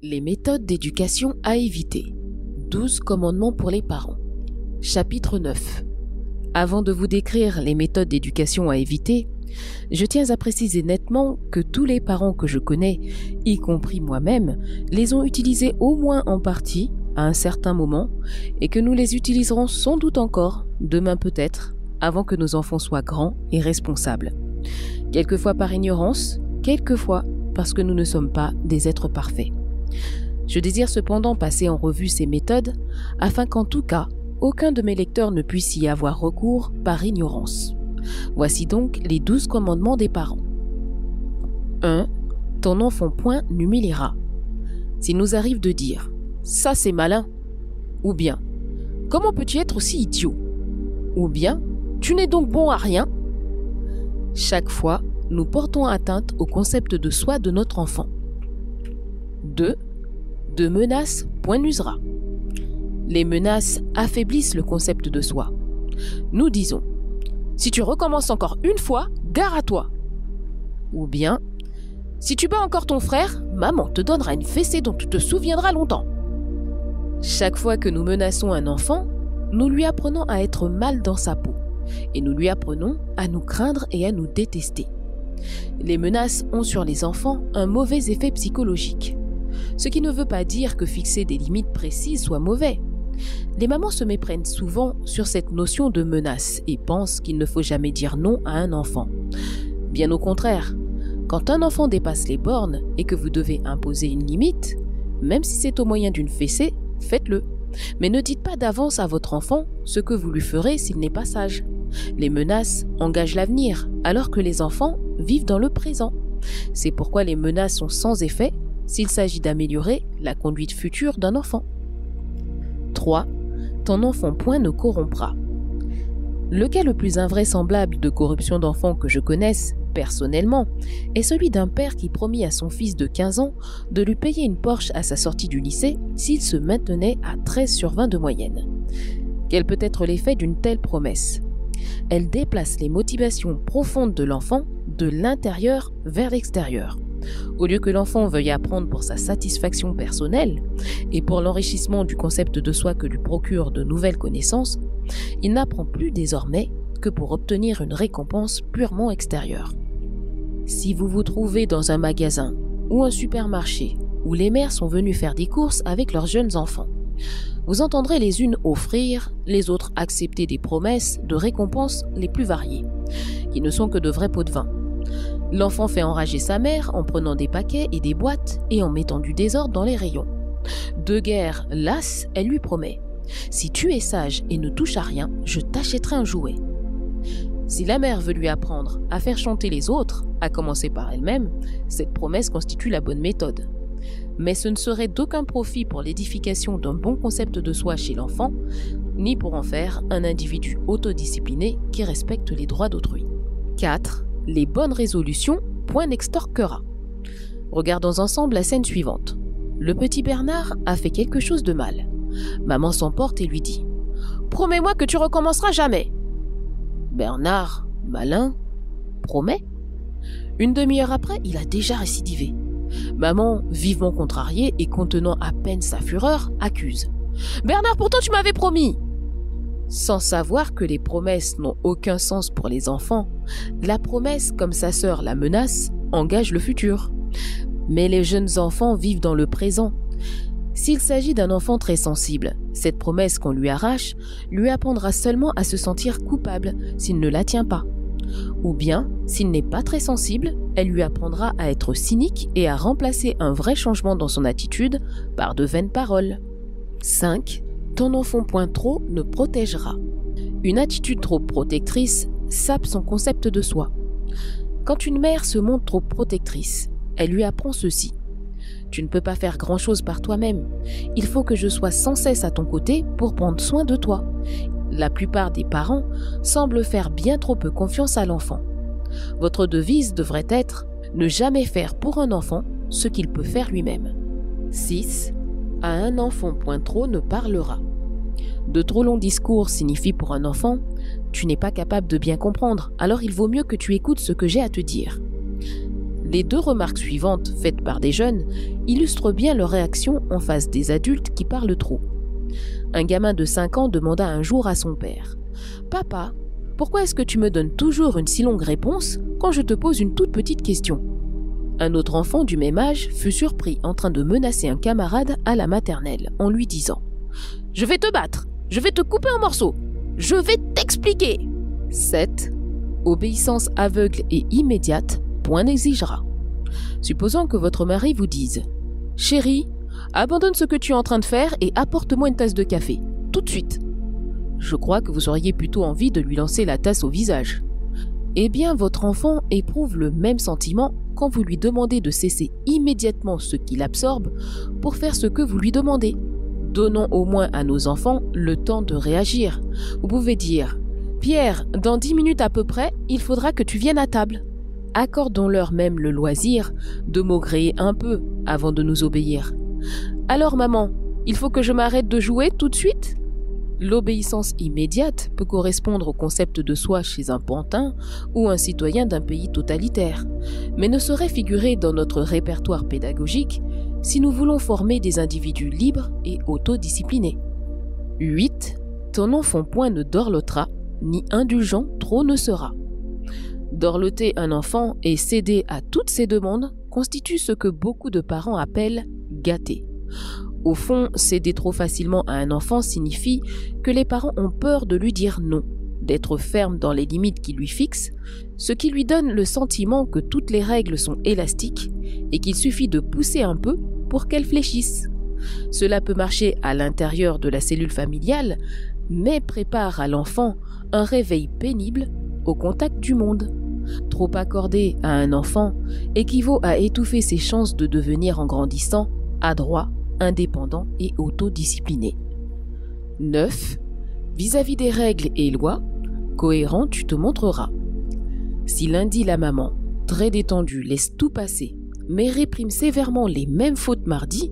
Les méthodes d'éducation à éviter. 12 commandements pour les parents. Chapitre 9. Avant de vous décrire les méthodes d'éducation à éviter, je tiens à préciser nettement que tous les parents que je connais, y compris moi-même, les ont utilisées au moins en partie, à un certain moment, et que nous les utiliserons sans doute encore, demain peut-être, avant que nos enfants soient grands et responsables. Quelquefois par ignorance, quelquefois parce que nous ne sommes pas des êtres parfaits. Je désire cependant passer en revue ces méthodes afin qu'en tout cas, aucun de mes lecteurs ne puisse y avoir recours par ignorance. Voici donc les 12 commandements des parents. 1. Ton enfant point n'humiliera. S'il nous arrive de dire « ça c'est malin » ou bien « comment peux-tu être aussi idiot » ou bien « tu n'es donc bon à rien » chaque fois, nous portons atteinte au concept de soi de notre enfant. 2. De menaces, point n'usera. Les menaces affaiblissent le concept de soi. Nous disons « si tu recommences encore une fois, gare à toi » ou bien « si tu bats encore ton frère, maman te donnera une fessée dont tu te souviendras longtemps ». Chaque fois que nous menaçons un enfant, nous lui apprenons à être mal dans sa peau et nous lui apprenons à nous craindre et à nous détester. Les menaces ont sur les enfants un mauvais effet psychologique. Ce qui ne veut pas dire que fixer des limites précises soit mauvais. Les mamans se méprennent souvent sur cette notion de menace et pensent qu'il ne faut jamais dire non à un enfant. Bien au contraire, quand un enfant dépasse les bornes et que vous devez imposer une limite, même si c'est au moyen d'une fessée, faites-le. Mais ne dites pas d'avance à votre enfant ce que vous lui ferez s'il n'est pas sage. Les menaces engagent l'avenir, alors que les enfants vivent dans le présent. C'est pourquoi les menaces sont sans effet s'il s'agit d'améliorer la conduite future d'un enfant. 3. Ton enfant point ne corrompra. Le cas le plus invraisemblable de corruption d'enfants que je connaisse, personnellement, est celui d'un père qui promit à son fils de 15 ans de lui payer une Porsche à sa sortie du lycée s'il se maintenait à 13/20 de moyenne. Quel peut être l'effet d'une telle promesse ? Elle déplace les motivations profondes de l'enfant de l'intérieur vers l'extérieur. Au lieu que l'enfant veuille apprendre pour sa satisfaction personnelle et pour l'enrichissement du concept de soi que lui procure de nouvelles connaissances, il n'apprend plus désormais que pour obtenir une récompense purement extérieure. Si vous vous trouvez dans un magasin ou un supermarché où les mères sont venues faire des courses avec leurs jeunes enfants, vous entendrez les unes offrir, les autres accepter des promesses de récompenses les plus variées, qui ne sont que de vrais pots de vin. L'enfant fait enrager sa mère en prenant des paquets et des boîtes et en mettant du désordre dans les rayons. De guerre lasse, elle lui promet « Si tu es sage et ne touches à rien, je t'achèterai un jouet ». Si la mère veut lui apprendre à faire chanter les autres, à commencer par elle-même, cette promesse constitue la bonne méthode. Mais ce ne serait d'aucun profit pour l'édification d'un bon concept de soi chez l'enfant, ni pour en faire un individu autodiscipliné qui respecte les droits d'autrui. 4. Les bonnes résolutions, point n'extorquera. Regardons ensemble la scène suivante. Le petit Bernard a fait quelque chose de mal. Maman s'emporte et lui dit « Promets-moi que tu recommenceras jamais !» Bernard, malin, promet. Une demi-heure après, il a déjà récidivé. Maman, vivement contrariée et contenant à peine sa fureur, accuse « Bernard, pourtant tu m'avais promis !» Sans savoir que les promesses n'ont aucun sens pour les enfants, la promesse, comme sa sœur la menace, engage le futur. Mais les jeunes enfants vivent dans le présent. S'il s'agit d'un enfant très sensible, cette promesse qu'on lui arrache lui apprendra seulement à se sentir coupable s'il ne la tient pas. Ou bien, s'il n'est pas très sensible, elle lui apprendra à être cynique et à remplacer un vrai changement dans son attitude par de vaines paroles. 5. Ton enfant point trop ne protégera. Une attitude trop protectrice sape son concept de soi. Quand une mère se montre trop protectrice, elle lui apprend ceci. Tu ne peux pas faire grand-chose par toi-même. Il faut que je sois sans cesse à ton côté pour prendre soin de toi. La plupart des parents semblent faire bien trop peu confiance à l'enfant. Votre devise devrait être « Ne jamais faire pour un enfant ce qu'il peut faire lui-même ». 6. À un enfant point trop ne parlera. De trop longs discours signifient pour un enfant « Tu n'es pas capable de bien comprendre, alors il vaut mieux que tu écoutes ce que j'ai à te dire ». Les 2 remarques suivantes faites par des jeunes illustrent bien leur réaction en face des adultes qui parlent trop. Un gamin de 5 ans demanda un jour à son père « Papa, pourquoi est-ce que tu me donnes toujours une si longue réponse quand je te pose une toute petite question ?» Un autre enfant du même âge fut surpris en train de menacer un camarade à la maternelle en lui disant « Je vais te battre, je vais te couper en morceaux, je vais t'expliquer !» 7. Obéissance aveugle et immédiate, point n'exigera. Supposons que votre mari vous dise « Chérie, abandonne ce que tu es en train de faire et apporte-moi une tasse de café, tout de suite. » Je crois que vous auriez plutôt envie de lui lancer la tasse au visage. Eh bien, votre enfant éprouve le même sentiment quand vous lui demandez de cesser immédiatement ce qu'il absorbe pour faire ce que vous lui demandez. Donnons au moins à nos enfants le temps de réagir. Vous pouvez dire « Pierre, dans 10 minutes à peu près, il faudra que tu viennes à table. » Accordons-leur même le loisir de maugréer un peu avant de nous obéir. « Alors maman, il faut que je m'arrête de jouer tout de suite ?» L'obéissance immédiate peut correspondre au concept de soi chez un pantin ou un citoyen d'un pays totalitaire, mais ne saurait figurer dans notre répertoire pédagogique si nous voulons former des individus libres et autodisciplinés. 8. Ton enfant point ne dorlotera, ni indulgent trop ne sera. Dorloter un enfant et céder à toutes ses demandes constitue ce que beaucoup de parents appellent gâter. Au fond, céder trop facilement à un enfant signifie que les parents ont peur de lui dire non, d'être ferme dans les limites qu'il lui fixe, ce qui lui donne le sentiment que toutes les règles sont élastiques et qu'il suffit de pousser un peu pour qu'elles fléchissent. Cela peut marcher à l'intérieur de la cellule familiale, mais prépare à l'enfant un réveil pénible au contact du monde. Trop accorder à un enfant équivaut à étouffer ses chances de devenir en grandissant adroit, indépendant et autodiscipliné. 9. Vis-à-vis des règles et lois, cohérent tu te montreras. Si lundi la maman, très détendue, laisse tout passer, mais réprime sévèrement les mêmes fautes mardi,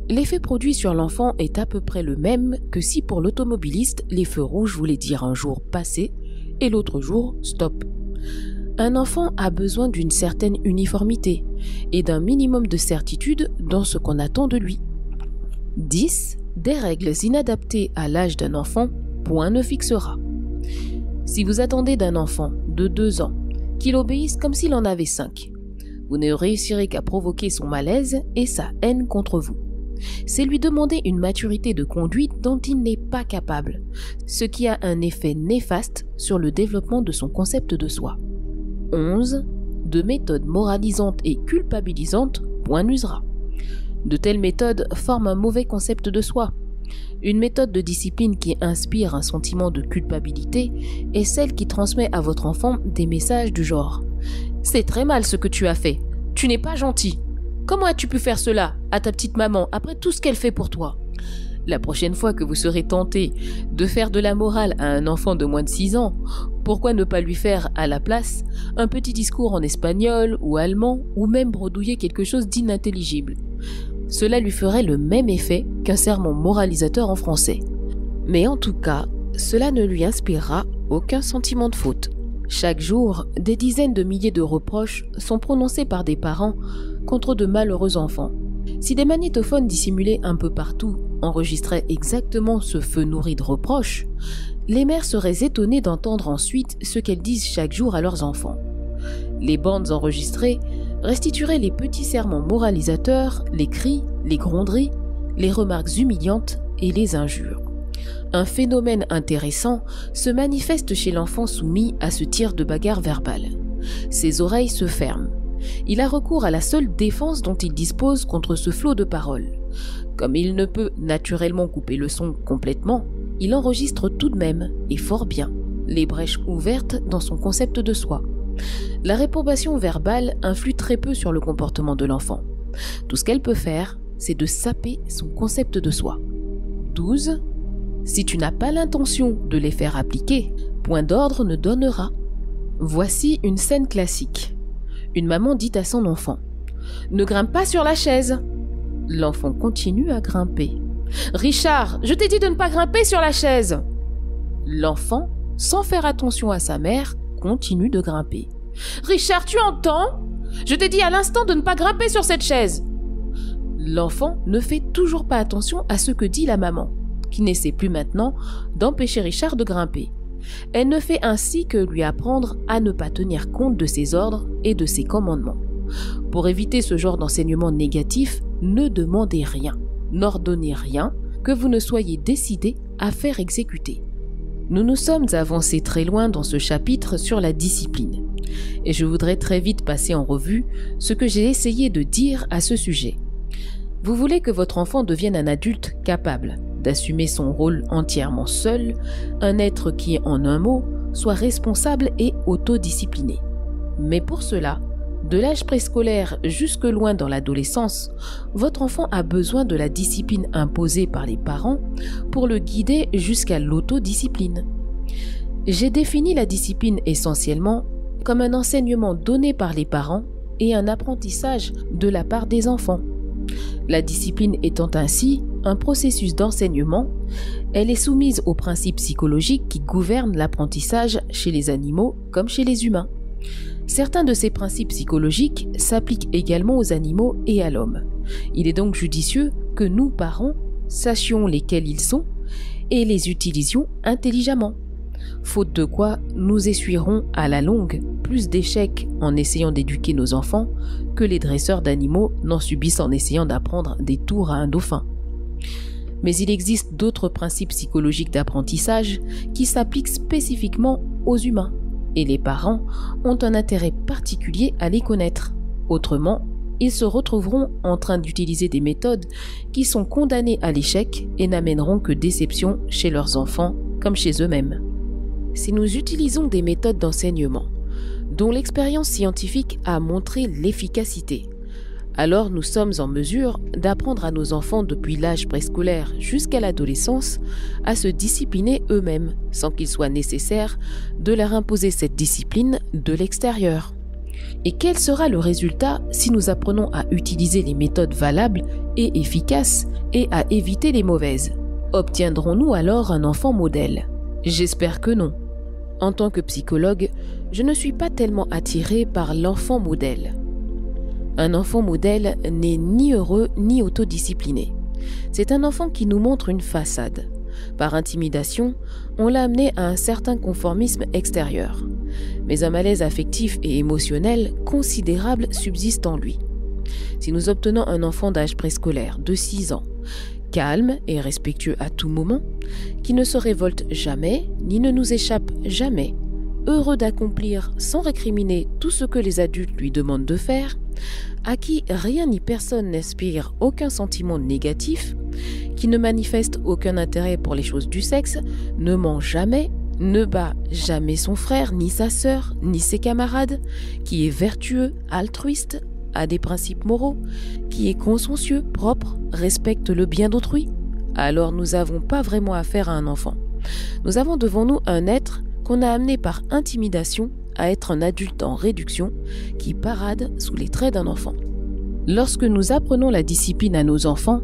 l'effet produit sur l'enfant est à peu près le même que si pour l'automobiliste les feux rouges voulaient dire un jour passé et l'autre jour stop. Un enfant a besoin d'une certaine uniformité et d'un minimum de certitude dans ce qu'on attend de lui. 10. Des règles inadaptées à l'âge d'un enfant, point ne fixera. Si vous attendez d'un enfant de 2 ans qu'il obéisse comme s'il en avait 5, vous ne réussirez qu'à provoquer son malaise et sa haine contre vous. C'est lui demander une maturité de conduite dont il n'est pas capable, ce qui a un effet néfaste sur le développement de son concept de soi. 11. De méthodes moralisantes et culpabilisantes, point n'usera. De telles méthodes forment un mauvais concept de soi. Une méthode de discipline qui inspire un sentiment de culpabilité est celle qui transmet à votre enfant des messages du genre « C'est très mal ce que tu as fait, tu n'es pas gentil. Comment as-tu pu faire cela à ta petite maman après tout ce qu'elle fait pour toi ?» La prochaine fois que vous serez tenté de faire de la morale à un enfant de moins de 6 ans, pourquoi ne pas lui faire à la place un petit discours en espagnol ou allemand ou même bredouiller quelque chose d'inintelligible? Cela lui ferait le même effet qu'un sermon moralisateur en français. Mais en tout cas, cela ne lui inspirera aucun sentiment de faute. Chaque jour, des dizaines de milliers de reproches sont prononcés par des parents contre de malheureux enfants. Si des magnétophones dissimulés un peu partout enregistraient exactement ce feu nourri de reproches, les mères seraient étonnées d'entendre ensuite ce qu'elles disent chaque jour à leurs enfants. Les bandes enregistrées restitueraient les petits sermons moralisateurs, les cris, les gronderies, les remarques humiliantes et les injures. Un phénomène intéressant se manifeste chez l'enfant soumis à ce tir de bagarre verbale. Ses oreilles se ferment. Il a recours à la seule défense dont il dispose contre ce flot de paroles. Comme il ne peut naturellement couper le son complètement, il enregistre tout de même, et fort bien, les brèches ouvertes dans son concept de soi. La réprobation verbale influe très peu sur le comportement de l'enfant. Tout ce qu'elle peut faire, c'est de saper son concept de soi. 12. Si tu n'as pas l'intention de les faire appliquer, point d'ordre ne donnera. Voici une scène classique. Une maman dit à son enfant « Ne grimpe pas sur la chaise !» L'enfant continue à grimper. « Richard, je t'ai dit de ne pas grimper sur la chaise !» L'enfant, sans faire attention à sa mère, continue de grimper. « Richard, tu entends ? Je t'ai dit à l'instant de ne pas grimper sur cette chaise. L'enfant ne fait toujours pas attention à ce que dit la maman, qui n'essaie plus maintenant d'empêcher Richard de grimper. Elle ne fait ainsi que lui apprendre à ne pas tenir compte de ses ordres et de ses commandements. Pour éviter ce genre d'enseignement négatif, ne demandez rien, n'ordonnez rien que vous ne soyez décidé à faire exécuter. Nous nous sommes avancés très loin dans ce chapitre sur la discipline, et je voudrais très vite passer en revue ce que j'ai essayé de dire à ce sujet. Vous voulez que votre enfant devienne un adulte capable d'assumer son rôle entièrement seul, un être qui, en un mot, soit responsable et autodiscipliné. Mais pour cela, de l'âge préscolaire jusque loin dans l'adolescence, votre enfant a besoin de la discipline imposée par les parents pour le guider jusqu'à l'autodiscipline. J'ai défini la discipline essentiellement comme un enseignement donné par les parents et un apprentissage de la part des enfants. La discipline étant ainsi un processus d'enseignement, elle est soumise aux principes psychologiques qui gouvernent l'apprentissage chez les animaux comme chez les humains. Certains de ces principes psychologiques s'appliquent également aux animaux et à l'homme. Il est donc judicieux que nous, parents, sachions lesquels ils sont et les utilisions intelligemment. Faute de quoi, nous essuierons à la longue plus d'échecs en essayant d'éduquer nos enfants que les dresseurs d'animaux n'en subissent en essayant d'apprendre des tours à un dauphin. Mais il existe d'autres principes psychologiques d'apprentissage qui s'appliquent spécifiquement aux humains, et les parents ont un intérêt particulier à les connaître. Autrement, ils se retrouveront en train d'utiliser des méthodes qui sont condamnées à l'échec et n'amèneront que déception chez leurs enfants comme chez eux-mêmes. Si nous utilisons des méthodes d'enseignement dont l'expérience scientifique a montré l'efficacité, alors nous sommes en mesure d'apprendre à nos enfants depuis l'âge préscolaire jusqu'à l'adolescence à se discipliner eux-mêmes, sans qu'il soit nécessaire de leur imposer cette discipline de l'extérieur. Et quel sera le résultat si nous apprenons à utiliser les méthodes valables et efficaces et à éviter les mauvaises? Obtiendrons-nous alors un enfant modèle? J'espère que non. En tant que psychologue, je ne suis pas tellement attirée par l'enfant modèle. Un enfant modèle n'est ni heureux ni autodiscipliné. C'est un enfant qui nous montre une façade. Par intimidation, on l'a amené à un certain conformisme extérieur. Mais un malaise affectif et émotionnel considérable subsiste en lui. Si nous obtenons un enfant d'âge préscolaire de 6 ans, calme et respectueux à tout moment, qui ne se révolte jamais ni ne nous échappe jamais, heureux d'accomplir sans récriminer tout ce que les adultes lui demandent de faire, à qui rien ni personne n'inspire aucun sentiment négatif, qui ne manifeste aucun intérêt pour les choses du sexe, ne ment jamais, ne bat jamais son frère, ni sa sœur, ni ses camarades, qui est vertueux, altruiste, a des principes moraux, qui est consciencieux, propre, respecte le bien d'autrui, alors nous n'avons pas vraiment affaire à un enfant. Nous avons devant nous un être qu'on a amené par intimidation à être un adulte en réduction qui parade sous les traits d'un enfant. Lorsque nous apprenons la discipline à nos enfants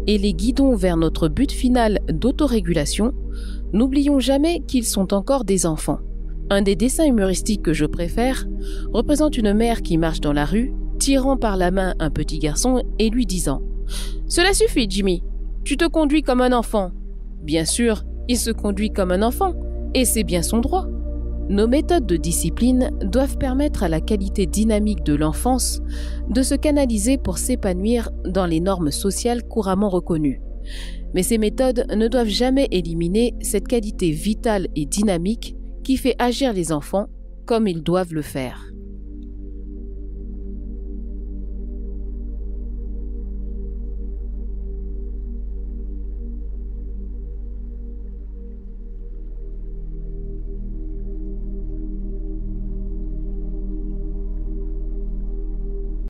et les guidons vers notre but final d'autorégulation, n'oublions jamais qu'ils sont encore des enfants. Un des dessins humoristiques que je préfère représente une mère qui marche dans la rue, tirant par la main un petit garçon et lui disant « Cela suffit, Jimmy, tu te conduis comme un enfant. » Bien sûr, il se conduit comme un enfant, et c'est bien son droit. Nos méthodes de discipline doivent permettre à la qualité dynamique de l'enfance de se canaliser pour s'épanouir dans les normes sociales couramment reconnues. Mais ces méthodes ne doivent jamais éliminer cette qualité vitale et dynamique qui fait agir les enfants comme ils doivent le faire.